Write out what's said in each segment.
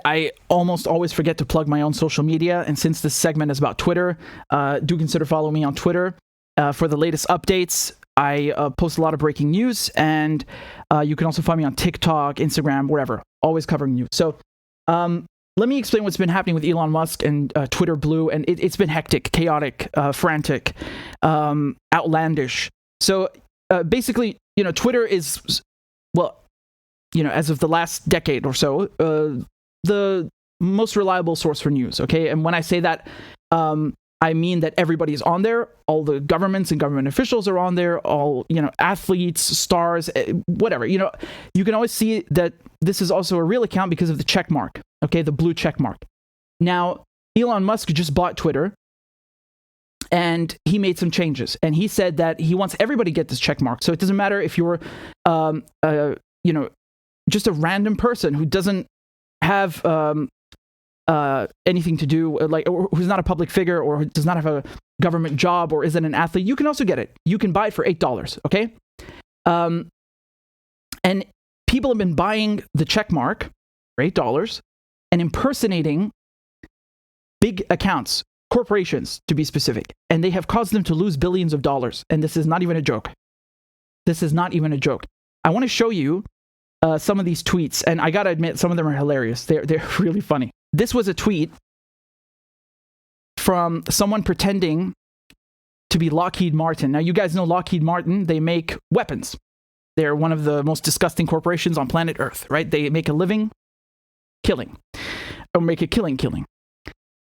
I almost always forget to plug my own social media. And since this segment is about Twitter, do consider following me on Twitter for the latest updates. I post a lot of breaking news, and you can also find me on TikTok, Instagram, wherever, always covering news. So let me explain what's been happening with Elon Musk and Twitter Blue, and it's been hectic, chaotic, frantic, outlandish. So basically, Twitter is, well, as of the last decade or so, the most reliable source for news, okay? And when I say that, I mean that everybody's on there. All the governments and government officials are on there. All, athletes, stars, whatever. You can always see that this is also a real account because of the check mark, okay? The blue check mark. Now, Elon Musk just bought Twitter, and he made some changes. And he said that he wants everybody to get this check mark. So it doesn't matter if you're, just a random person who doesn't have anything to do, or who's not a public figure, or who does not have a government job, or isn't an athlete. You can also get it. You can buy it for $8, okay? And people have been buying the check mark for $8 and impersonating big accounts, corporations to be specific, and they have caused them to lose billions of dollars. And this is not even a joke. This is not even a joke. I want to show you some of these tweets, and I gotta admit, some of them are hilarious. They're really funny. This was a tweet from someone pretending to be Lockheed Martin. Now, you guys know Lockheed Martin. They make weapons. They're one of the most disgusting corporations on planet Earth, right? They make a living killing, or make a killing.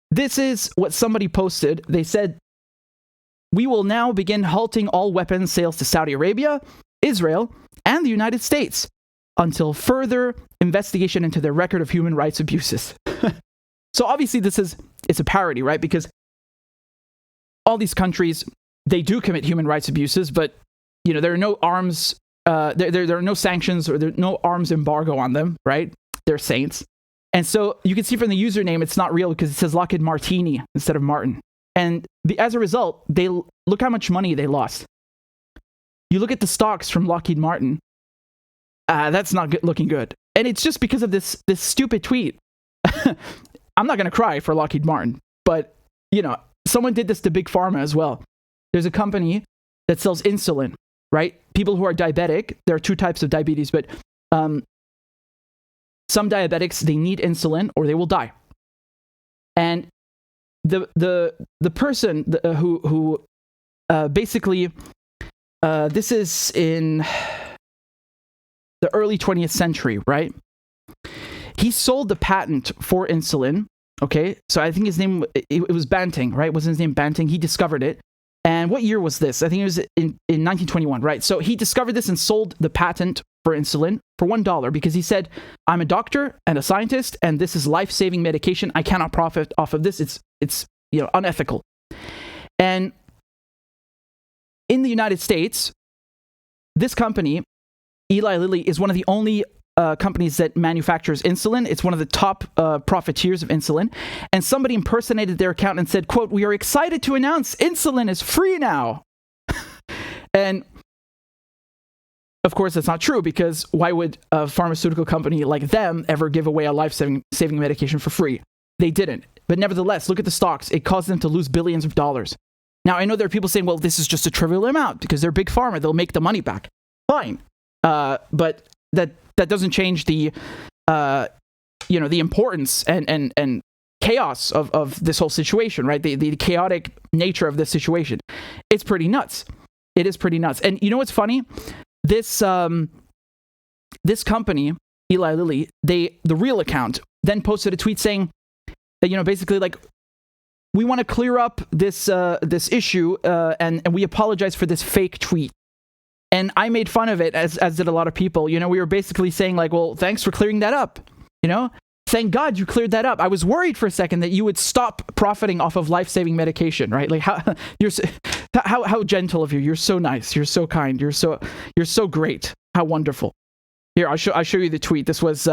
This is what somebody posted. They said, "We will now begin halting all weapons sales to Saudi Arabia, Israel, and the United States until further investigation into their record of human rights abuses." So obviously it's a parody, right? Because all these countries, they do commit human rights abuses, but there are no arms, there are no sanctions, or there's no arms embargo on them, right? They're saints. And so you can see from the username, it's not real because it says Lockheed Martini instead of Martin. And as a result, they look how much money they lost. You look at the stocks from Lockheed Martin, that's not looking good. And it's just because of this stupid tweet. I'm not going to cry for Lockheed Martin, but, someone did this to Big Pharma as well. There's a company that sells insulin, right? People who are diabetic, there are two types of diabetes, but some diabetics, they need insulin or they will die. And the person who basically, this is in the early 20th century, right? He sold the patent for insulin, okay? So I think his name, it was Banting, right? Wasn't his name Banting? He discovered it. And what year was this? I think it was in 1921, right? So he discovered this and sold the patent for insulin for $1 because he said, "I'm a doctor and a scientist, and this is life-saving medication. I cannot profit off of this. It's unethical." And in the United States, this company, Eli Lilly, is one of the only companies that manufactures insulin. It's one of the top profiteers of insulin. And somebody impersonated their account and said, quote, "We are excited to announce insulin is free now." And of course, that's not true, because why would a pharmaceutical company like them ever give away a life-saving medication for free? They didn't. But nevertheless, look at the stocks. It caused them to lose billions of dollars. Now, I know there are people saying, well, this is just a trivial amount because they're big pharma. They'll make the money back. Fine. But that doesn't change the importance and chaos of this whole situation, right? The chaotic nature of this situation. It's pretty nuts. It is pretty nuts. And you know what's funny? This company, Eli Lilly, the real account, then posted a tweet saying that, basically like, we want to clear up this issue and we apologize for this fake tweet. And I made fun of it, as did a lot of people. We were basically saying like, well, thanks for clearing that up. Thank God you cleared that up. I was worried for a second that you would stop profiting off of life-saving medication, right? Like how gentle of you. You're so nice. You're so kind. You're so great. How wonderful. Here, I'll show you the tweet. This was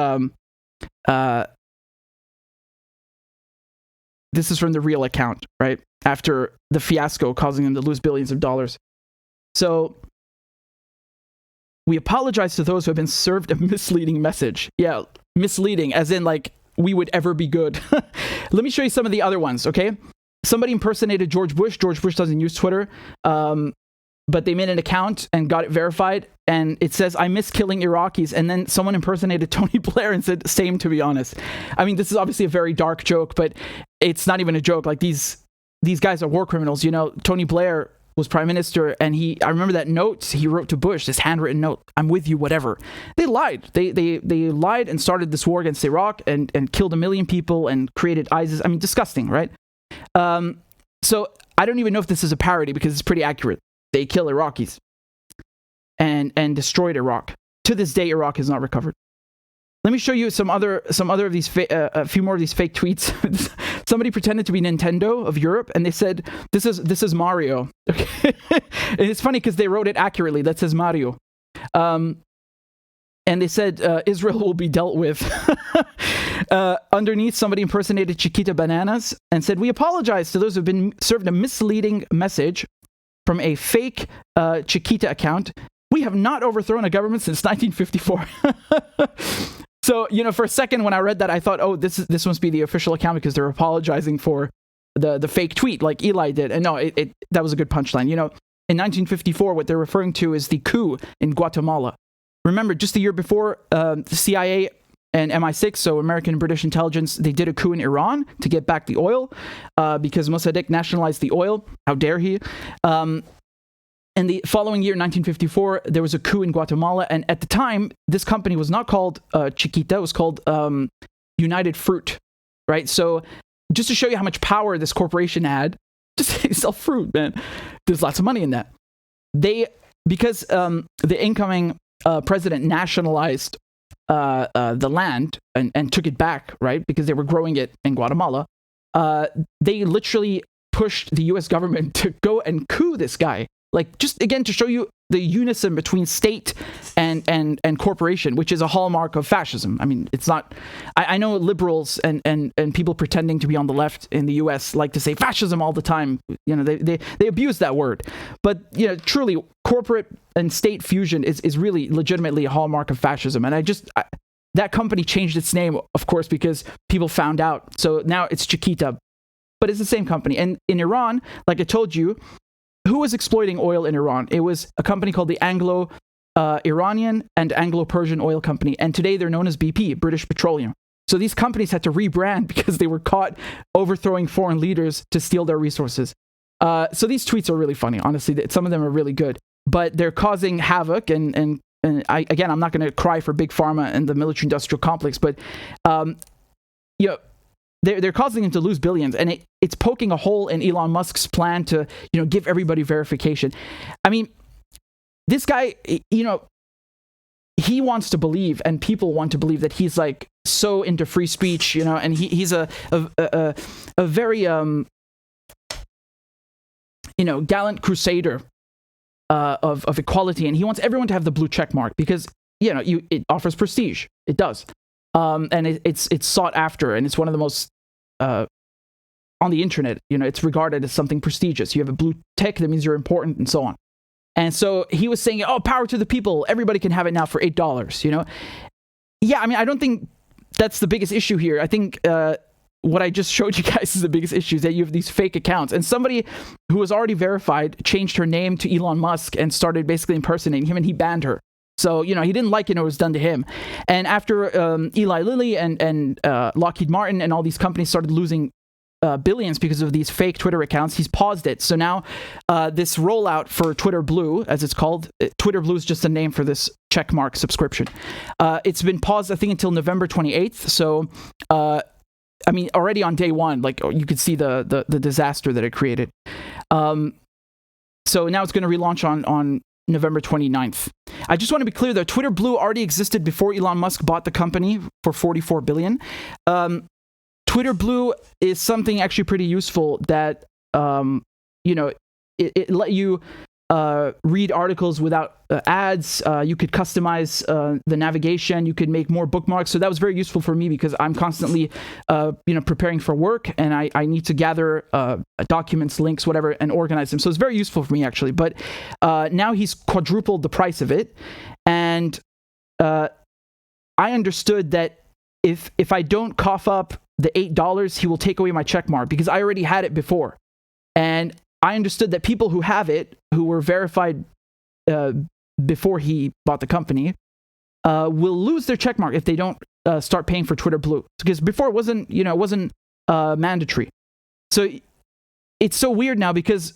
this is from the real account, right? After the fiasco causing them to lose billions of dollars. So, "We apologize to those who have been served a misleading message." Yeah, misleading, as in like we would ever be good. Let me show you some of the other ones, okay? Somebody impersonated George Bush. George Bush doesn't use Twitter, but they made an account and got it verified, and it says, "I miss killing Iraqis." And then someone impersonated Tony Blair and said, "Same, to be honest." I mean, this is obviously a very dark joke, but it's not even a joke. Like, these guys are war criminals. You know, Tony Blair was prime minister, and I remember that note he wrote to Bush, this handwritten note, "I'm with you, whatever." They lied. They lied and started this war against Iraq and killed 1 million people and created ISIS. I mean, disgusting, right? So I don't even know if this is a parody, because it's pretty accurate. They kill Iraqis and destroyed Iraq. To this day, Iraq has not recovered. Let me show you some other of these a few more of these fake tweets. Somebody pretended to be Nintendo of Europe, and they said, "This is Mario." Okay, and it's funny because they wrote it accurately. That says Mario, and they said Israel will be dealt with. Underneath, somebody impersonated Chiquita Bananas and said, "We apologize to those who've been served a misleading message from a fake Chiquita account. We have not overthrown a government since 1954." So, you know, for a second when I read that, I thought, oh, this must be the official account because they're apologizing for the fake tweet like Eli did. And no, that was a good punchline. You know, in 1954, what they're referring to is the coup in Guatemala. Remember, just the year before, the CIA and MI6, so American and British intelligence, they did a coup in Iran to get back the oil because Mossadegh nationalized the oil. How dare he? And the following year, 1954, there was a coup in Guatemala. And at the time, this company was not called Chiquita. It was called United Fruit, right? So just to show you how much power this corporation had, just sell fruit, man. There's lots of money in that. Because the incoming president nationalized the land and took it back, right? Because they were growing it in Guatemala. They literally pushed the U.S. government to go and coup this guy. Like, just again to show you the unison between state and corporation, which is a hallmark of fascism. I mean, it's not. I know liberals and people pretending to be on the left in the U.S. like to say fascism all the time. You know, they abuse that word, but you know, truly, corporate and state fusion is really legitimately a hallmark of fascism. And that company changed its name, of course, because people found out. So now it's Chiquita, but it's the same company. And in Iran, like I told you, who was exploiting oil in Iran? It was a company called the Anglo-Iranian and Anglo-Persian Oil Company. And today they're known as BP, British Petroleum. So these companies had to rebrand because they were caught overthrowing foreign leaders to steal their resources. So these tweets are really funny, honestly. Some of them are really good. But they're causing havoc. And I'm not going to cry for Big Pharma and the military-industrial complex. But, they're causing them to lose billions, and it's poking a hole in Elon Musk's plan to, give everybody verification. I mean, this guy, he wants to believe, and people want to believe that he's like so into free speech, and he's a very gallant crusader of equality, and he wants everyone to have the blue check mark because it offers prestige. It does. And it's sought after, and it's one of the most on the internet. It's regarded as something prestigious. You have a blue tick, that means you're important, and so on. And so he was saying, "Oh, power to the people! Everybody can have it now for $8." Yeah, I mean, I don't think that's the biggest issue here. I think what I just showed you guys is the biggest issue: is that you have these fake accounts, and somebody who was already verified changed her name to Elon Musk and started basically impersonating him, and he banned her. So, he didn't like it when it was done to him. And after Eli Lilly and Lockheed Martin and all these companies started losing billions because of these fake Twitter accounts, he's paused it. So now this rollout for Twitter Blue, as it's called, Twitter Blue is just a name for this checkmark subscription. It's been paused, I think, until November 28th. So, already on day one, like you could see the disaster that it created. So now it's going to relaunch on November 29th. I just want to be clear, though, Twitter Blue already existed before Elon Musk bought the company for $44 billion. Twitter Blue is something actually pretty useful that, it let you read articles without ads. You could customize the navigation. You could make more bookmarks. So that was very useful for me because I'm constantly, preparing for work, and I need to gather documents, links, whatever, and organize them. So it's very useful for me, actually. But now he's quadrupled the price of it, and I understood that if I don't cough up the $8, he will take away my check mark because I already had it before. And I understood that people who have it, who were verified before he bought the company, will lose their check mark if they don't start paying for Twitter Blue. Because before it wasn't mandatory. So it's so weird now because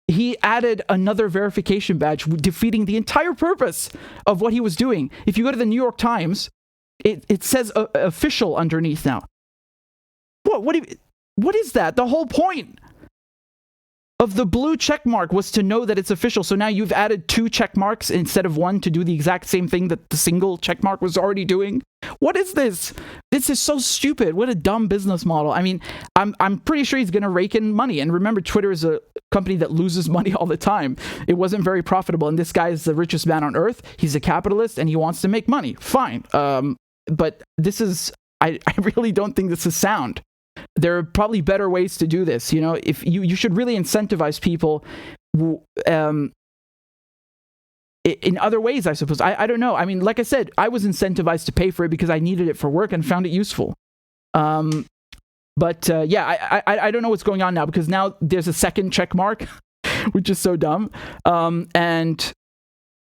he added another verification badge, defeating the entire purpose of what he was doing. If you go to the New York Times, it says official underneath now. What is that? The whole point of the blue check mark was to know that it's official. So now you've added 2 check marks instead of 1 to do the exact same thing that the single check mark was already doing. What is this? This is so stupid. What a dumb business model. I mean, I'm pretty sure he's going to rake in money. And remember, Twitter is a company that loses money all the time. It wasn't very profitable. And this guy is the richest man on earth. He's a capitalist and he wants to make money. Fine. But this is, I really don't think this is sound. There are probably better ways to do this. If you should really incentivize people in other ways, I suppose. I don't know. I mean, like I said, I was incentivized to pay for it because I needed it for work and found it useful. But I don't know what's going on now because now there's a second check mark, which is so dumb. And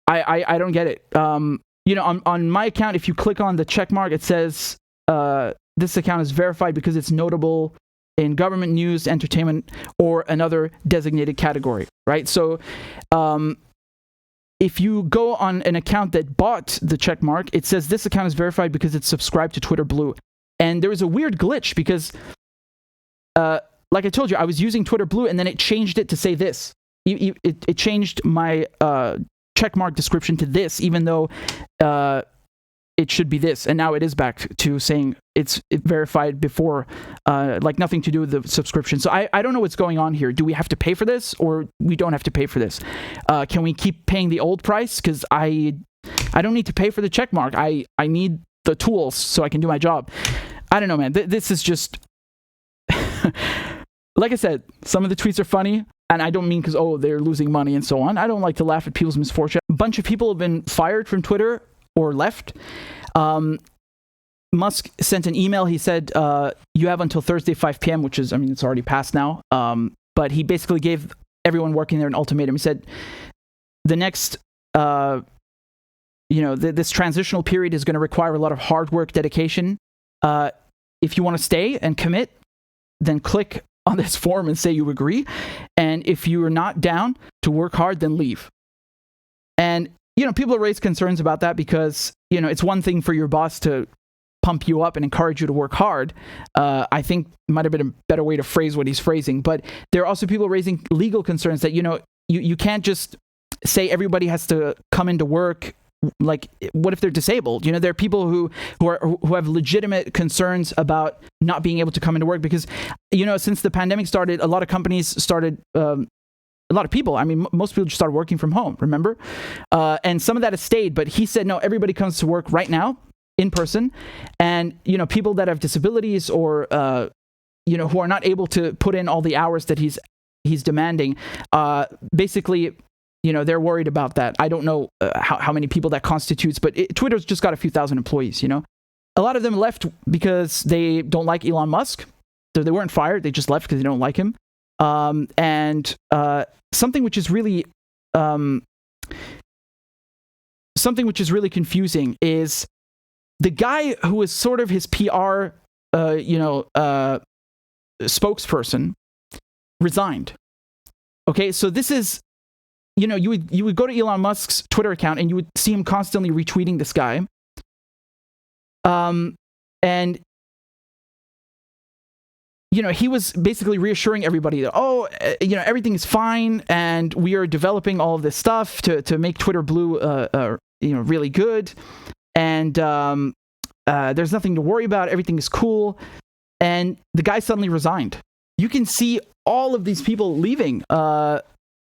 I don't get it. On my account, if you click on the check mark, it says this account is verified because it's notable in government news, entertainment, or another designated category, right? So if you go on an account that bought the check mark, it says this account is verified because it's subscribed to Twitter Blue. And there was a weird glitch because, like I told you, I was using Twitter Blue and then it changed it to say this. It changed my checkmark description to this, even though it should be this. And now it is back to saying it's verified before, like nothing to do with the subscription. So I don't know what's going on here. Do we have to pay for this or we don't have to pay for this? Can we keep paying the old price? Because I don't need to pay for the checkmark. I need the tools so I can do my job. I don't know, man. This is just... Like I said, some of the tweets are funny. And I don't mean because, they're losing money and so on. I don't like to laugh at people's misfortune. A bunch of people have been fired from Twitter or left. Musk sent an email. He said, you have until Thursday, 5 p.m., which is, it's already passed now. But he basically gave everyone working there an ultimatum. He said, the next, this transitional period is going to require a lot of hard work, dedication. If you want to stay and commit, then click on this form and say you agree. And if you are not down to work hard, then leave. And, people raise concerns about that because, it's one thing for your boss to pump you up and encourage you to work hard. I think might have been a better way to phrase what he's phrasing. But there are also people raising legal concerns that, you can't just say everybody has to come into work. Like, what if they're disabled? There are people who have legitimate concerns about not being able to come into work because, since the pandemic started, a lot of companies started, a lot of people, most people just started working from home, remember? And some of that has stayed, but he said, no, everybody comes to work right now in person. And, people that have disabilities or, who are not able to put in all the hours that he's demanding, basically, they're worried about that. I don't know how many people that constitutes, but Twitter's just got a few thousand employees, A lot of them left because they don't like Elon Musk. So they weren't fired. They just left because they don't like him. And something which is really confusing is the guy who is sort of his PR, spokesperson resigned. Okay, so this is... you would go to Elon Musk's Twitter account and you would see him constantly retweeting this guy. And, he was basically reassuring everybody that, everything is fine and we are developing all of this stuff to make Twitter Blue, really good. And there's nothing to worry about. Everything is cool. And the guy suddenly resigned. You can see all of these people leaving.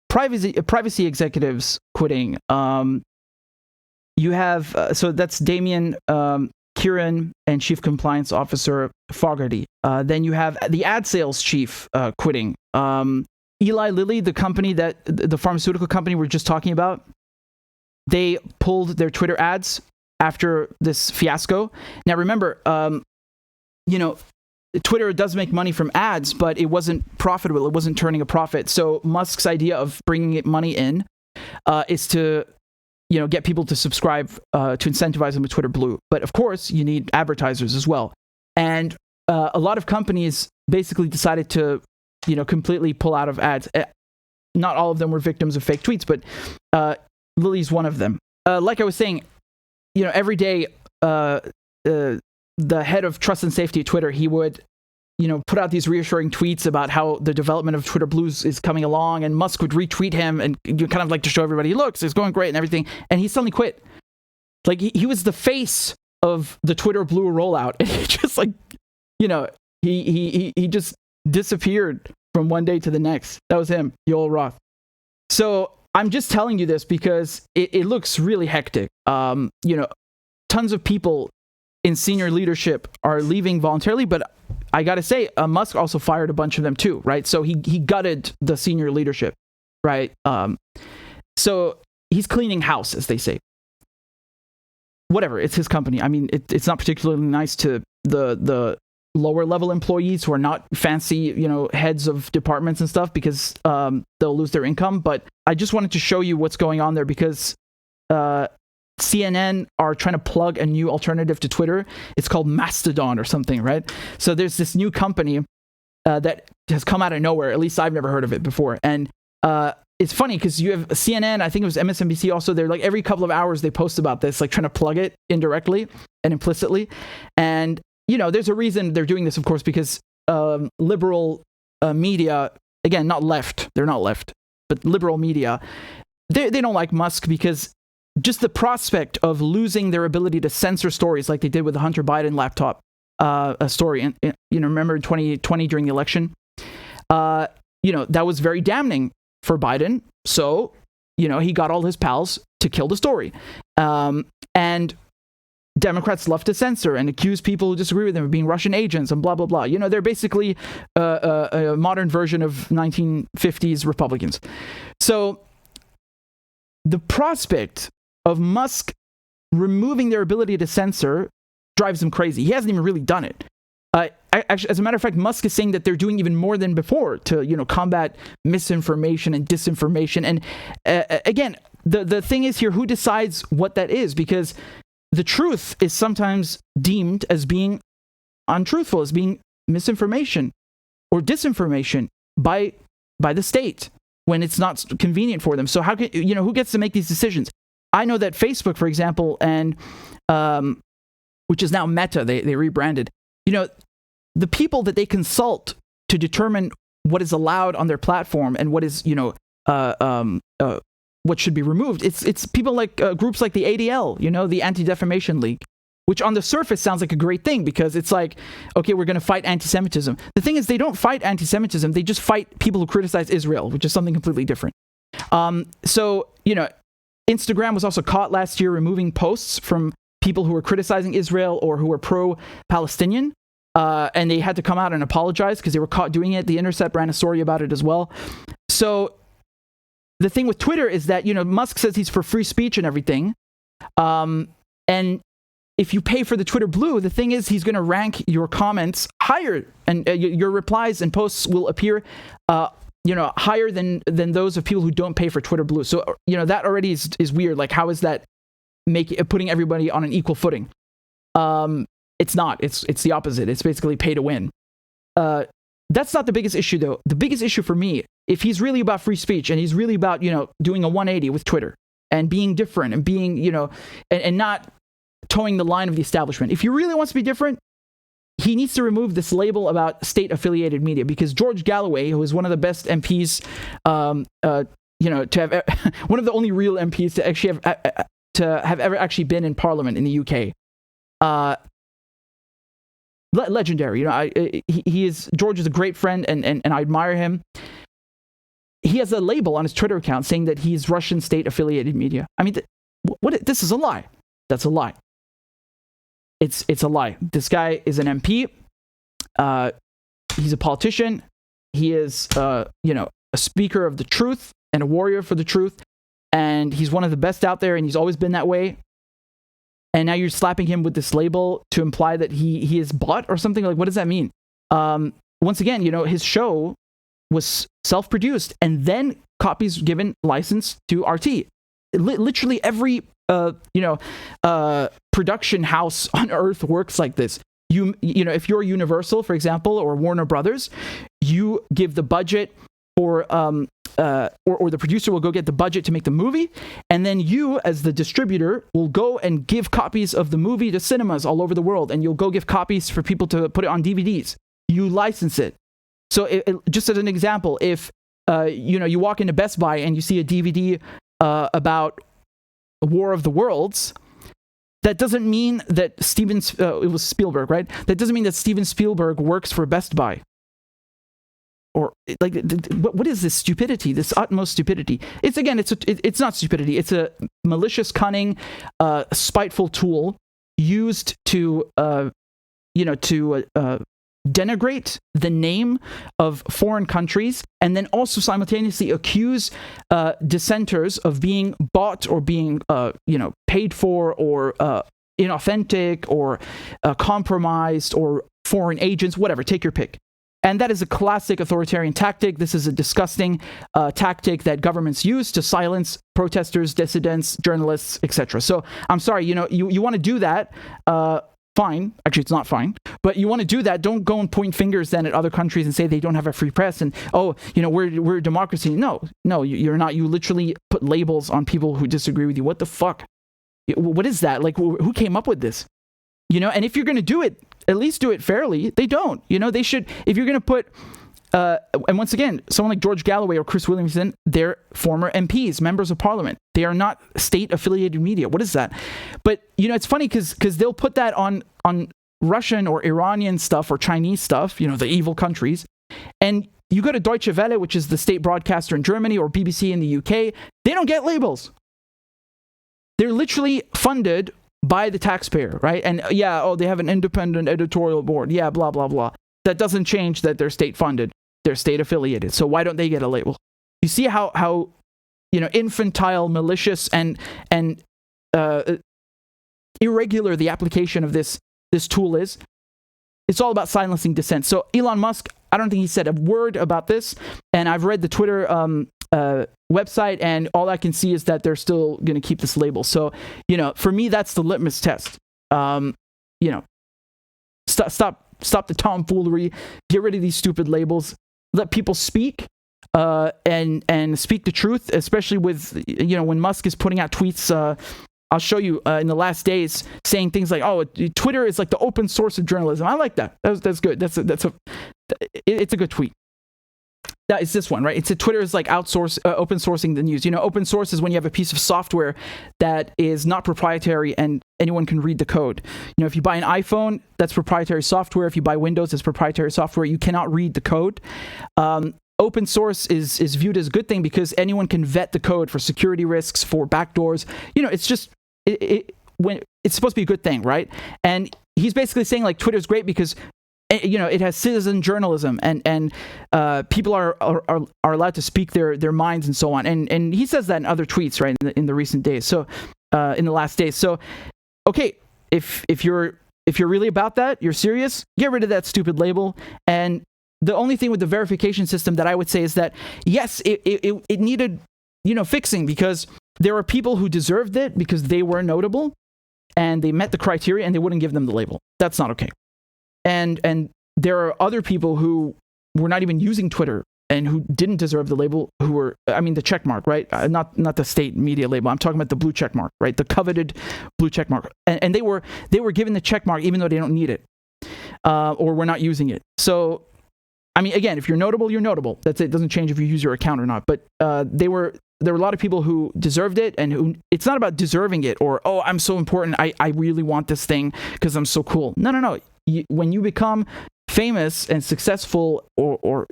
Privacy executives quitting. You have so that's Damien Kieran and Chief Compliance Officer Fogarty. Then you have the ad sales chief quitting. Eli Lilly, the company the pharmaceutical company we're just talking about, they pulled their Twitter ads after this fiasco. Now, remember, Twitter does make money from ads, but it wasn't profitable. It wasn't turning a profit. So Musk's idea of bringing money in is to, get people to subscribe to incentivize them with Twitter Blue. But of course, you need advertisers as well. And a lot of companies basically decided to, completely pull out of ads. Not all of them were victims of fake tweets, but Lily's one of them. Like I was saying, every day, the head of trust and safety at Twitter, he would, put out these reassuring tweets about how the development of Twitter Blue is coming along, and Musk would retweet him and kind of like to show everybody, look, it's going great and everything. And he suddenly quit. Like he was the face of the Twitter Blue rollout, and he just he just disappeared from one day to the next. That was him, Yoel Roth. So I'm just telling you this because it looks really hectic. Tons of people in senior leadership are leaving voluntarily, but I gotta say, Musk also fired a bunch of them too, right? So he gutted the senior leadership, right? So he's cleaning house, as they say. Whatever, it's his company. I mean, it's not particularly nice to the lower level employees who are not fancy, heads of departments and stuff, because they'll lose their income. But I just wanted to show you what's going on there, because CNN are trying to plug a new alternative to Twitter. It's called Mastodon or something, right? So there's this new company that has come out of nowhere. At least I've never heard of it before. And it's funny because you have CNN, I think it was MSNBC also, they're like every couple of hours they post about this, like trying to plug it indirectly and implicitly. And, there's a reason they're doing this, of course, because liberal media, again, not left, they're not left, but liberal media, they don't like Musk because just the prospect of losing their ability to censor stories like they did with the Hunter Biden laptop story, and remember in 2020 during the election, that was very damning for Biden. So, he got all his pals to kill the story. And Democrats love to censor and accuse people who disagree with them of being Russian agents and blah, blah, blah. They're basically a modern version of 1950s Republicans. So the prospect of Musk removing their ability to censor drives him crazy. He hasn't even really done it. Actually, as a matter of fact, Musk is saying that they're doing even more than before to, combat misinformation and disinformation. And again, the thing is here, who decides what that is? Because the truth is sometimes deemed as being untruthful, as being misinformation or disinformation by the state when it's not convenient for them. So how can, who gets to make these decisions? I know that Facebook, for example, and which is now Meta, they rebranded, the people that they consult to determine what is allowed on their platform and what is, what should be removed. It's people like groups like the ADL, the Anti-Defamation League, which on the surface sounds like a great thing because it's like, okay, we're going to fight anti-Semitism. The thing is, they don't fight anti-Semitism. They just fight people who criticize Israel, which is something completely different. So, Instagram was also caught last year removing posts from people who were criticizing Israel or who were pro-Palestinian. And they had to come out and apologize because they were caught doing it. The Intercept ran a story about it as well. So the thing with Twitter is that, Musk says he's for free speech and everything. And if you pay for the Twitter Blue, the thing is he's going to rank your comments higher, and your replies and posts will appear, higher than those of people who don't pay for Twitter Blue. So, that already is weird. Like, how is that putting everybody on an equal footing? It's not. It's the opposite. It's basically pay to win. That's not the biggest issue, though. The biggest issue for me, if he's really about free speech and he's really about, doing a 180 with Twitter and being different and being, and not towing the line of the establishment. If he really wants to be different, he needs to remove this label about state-affiliated media, because George Galloway, who is one of the best MPs, to have one of the only real MPs to actually have ever actually been in Parliament in the UK. Legendary, George is a great friend, and I admire him. He has a label on his Twitter account saying that he's Russian state-affiliated media. I mean, this is a lie. That's a lie. It's a lie. This guy is an MP. He's a politician. He is, a speaker of the truth and a warrior for the truth. And he's one of the best out there, and he's always been that way. and now you're slapping him with this label to imply that he is bought or something. Like, what does that mean? Once again, his show was self-produced, and then copies given license to RT. Literally every production house on earth works like this. If you're Universal, for example, or Warner Brothers, you give the budget for or the producer will go get the budget to make the movie, and then you, as the distributor, will go and give copies of the movie to cinemas all over the world, and you'll go give copies for people to put it on DVDs. You license it. So just as an example, if you walk into Best Buy and you see a DVD about War of the Worlds, that doesn't mean that it was Spielberg, right? That doesn't mean that Steven Spielberg works for Best Buy. Or like, what is this stupidity? This utmost stupidity. It's not stupidity. It's a malicious, cunning, spiteful tool used to denigrate the name of foreign countries, and then also simultaneously accuse dissenters of being bought or being paid for, or inauthentic, or compromised, or foreign agents, whatever. Take your pick. And that is a classic authoritarian tactic. This is a disgusting tactic that governments use to silence protesters, dissidents, journalists, etc. So I'm sorry, you want to do that. Fine. Actually, it's not fine. But you want to do that. Don't go and point fingers then at other countries and say they don't have a free press and, we're a democracy. No, you're not. You literally put labels on people who disagree with you. What the fuck? What is that? Like, who came up with this? And if you're going to do it, at least do it fairly. They don't. They should, if you're going to put, and once again, someone like George Galloway or Chris Williamson, they're former MPs, members of parliament. They are not state-affiliated media. What is that? But, it's funny because they'll put that on Russian or Iranian stuff or Chinese stuff, the evil countries. And you go to Deutsche Welle, which is the state broadcaster in Germany, or BBC in the UK, they don't get labels. They're literally funded by the taxpayer, right? And they have an independent editorial board. Yeah, blah, blah, blah. That doesn't change that they're state-funded. They're state-affiliated. So why don't they get a label? You see how infantile, malicious, and irregular the application of this tool is. It's all about silencing dissent. So Elon Musk, I don't think he said a word about this. And I've read the Twitter website, and all I can see is that they're still going to keep this label. So, for me, that's the litmus test. Stop the tomfoolery. Get rid of these stupid labels. Let people speak, and speak the truth, especially with, when Musk is putting out tweets. I'll show you in the last days saying things like, "Oh, Twitter is like the open source of journalism." I like that. That's good. It's a good tweet. That is this one, right? Twitter is like open sourcing the news. Open source is when you have a piece of software that is not proprietary and anyone can read the code. If you buy an iPhone, that's proprietary software. If you buy Windows, it's proprietary software. You cannot read the code. Open source is viewed as a good thing because anyone can vet the code for security risks, for backdoors. It's just when it's supposed to be a good thing, right? And he's basically saying like Twitter's great because it has citizen journalism, and people are allowed to speak their minds and so on. And he says that in other tweets, right, in the recent days. So in the last days. So okay, if you're really about that, you're serious, get rid of that stupid label. And the only thing with the verification system that I would say is that yes, it needed fixing, because there were people who deserved it because they were notable and they met the criteria, and they wouldn't give them the label. That's not okay. And there are other people who were not even using Twitter and who didn't deserve the label, who were, the check mark, right? Not the state media label. I'm talking about the blue check mark, right? The coveted blue check mark. And they were given the check mark even though they don't need it, or were not using it. So, again, if you're notable, you're notable. That's it. It doesn't change if you use your account or not. But there were a lot of people who deserved it, and who, it's not about deserving it or, oh, I'm so important, I really want this thing because I'm so cool. No. When you become famous and successful, or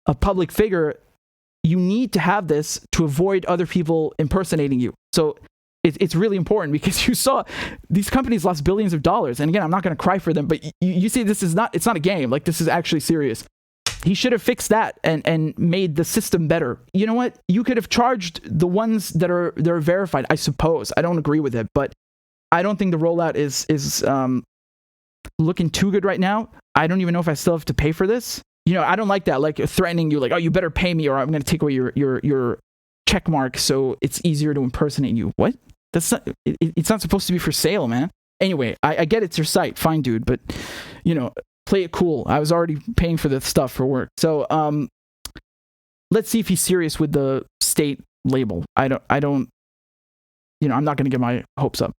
a public figure, you need to have this to avoid other people impersonating you. So it's really important, because you saw these companies lost billions of dollars. And again, I'm not going to cry for them, but you see, it's not a game. Like, this is actually serious. He should have fixed that and made the system better. You know what? You could have charged the ones that are verified, I suppose. I don't agree with it, but I don't think the rollout is looking too good right now. I don't even know if I still have to pay for this. You know, I don't like that, like threatening you, like, oh, you better pay me or I'm going to take away your check mark so it's easier to impersonate you. What? That's not. It's not supposed to be for sale, man. Anyway, I get it's your site, fine, dude, but you know, play it cool. I was already paying for the stuff for work, so let's see if he's serious with the state label. I don't. You know, I'm not going to get my hopes up.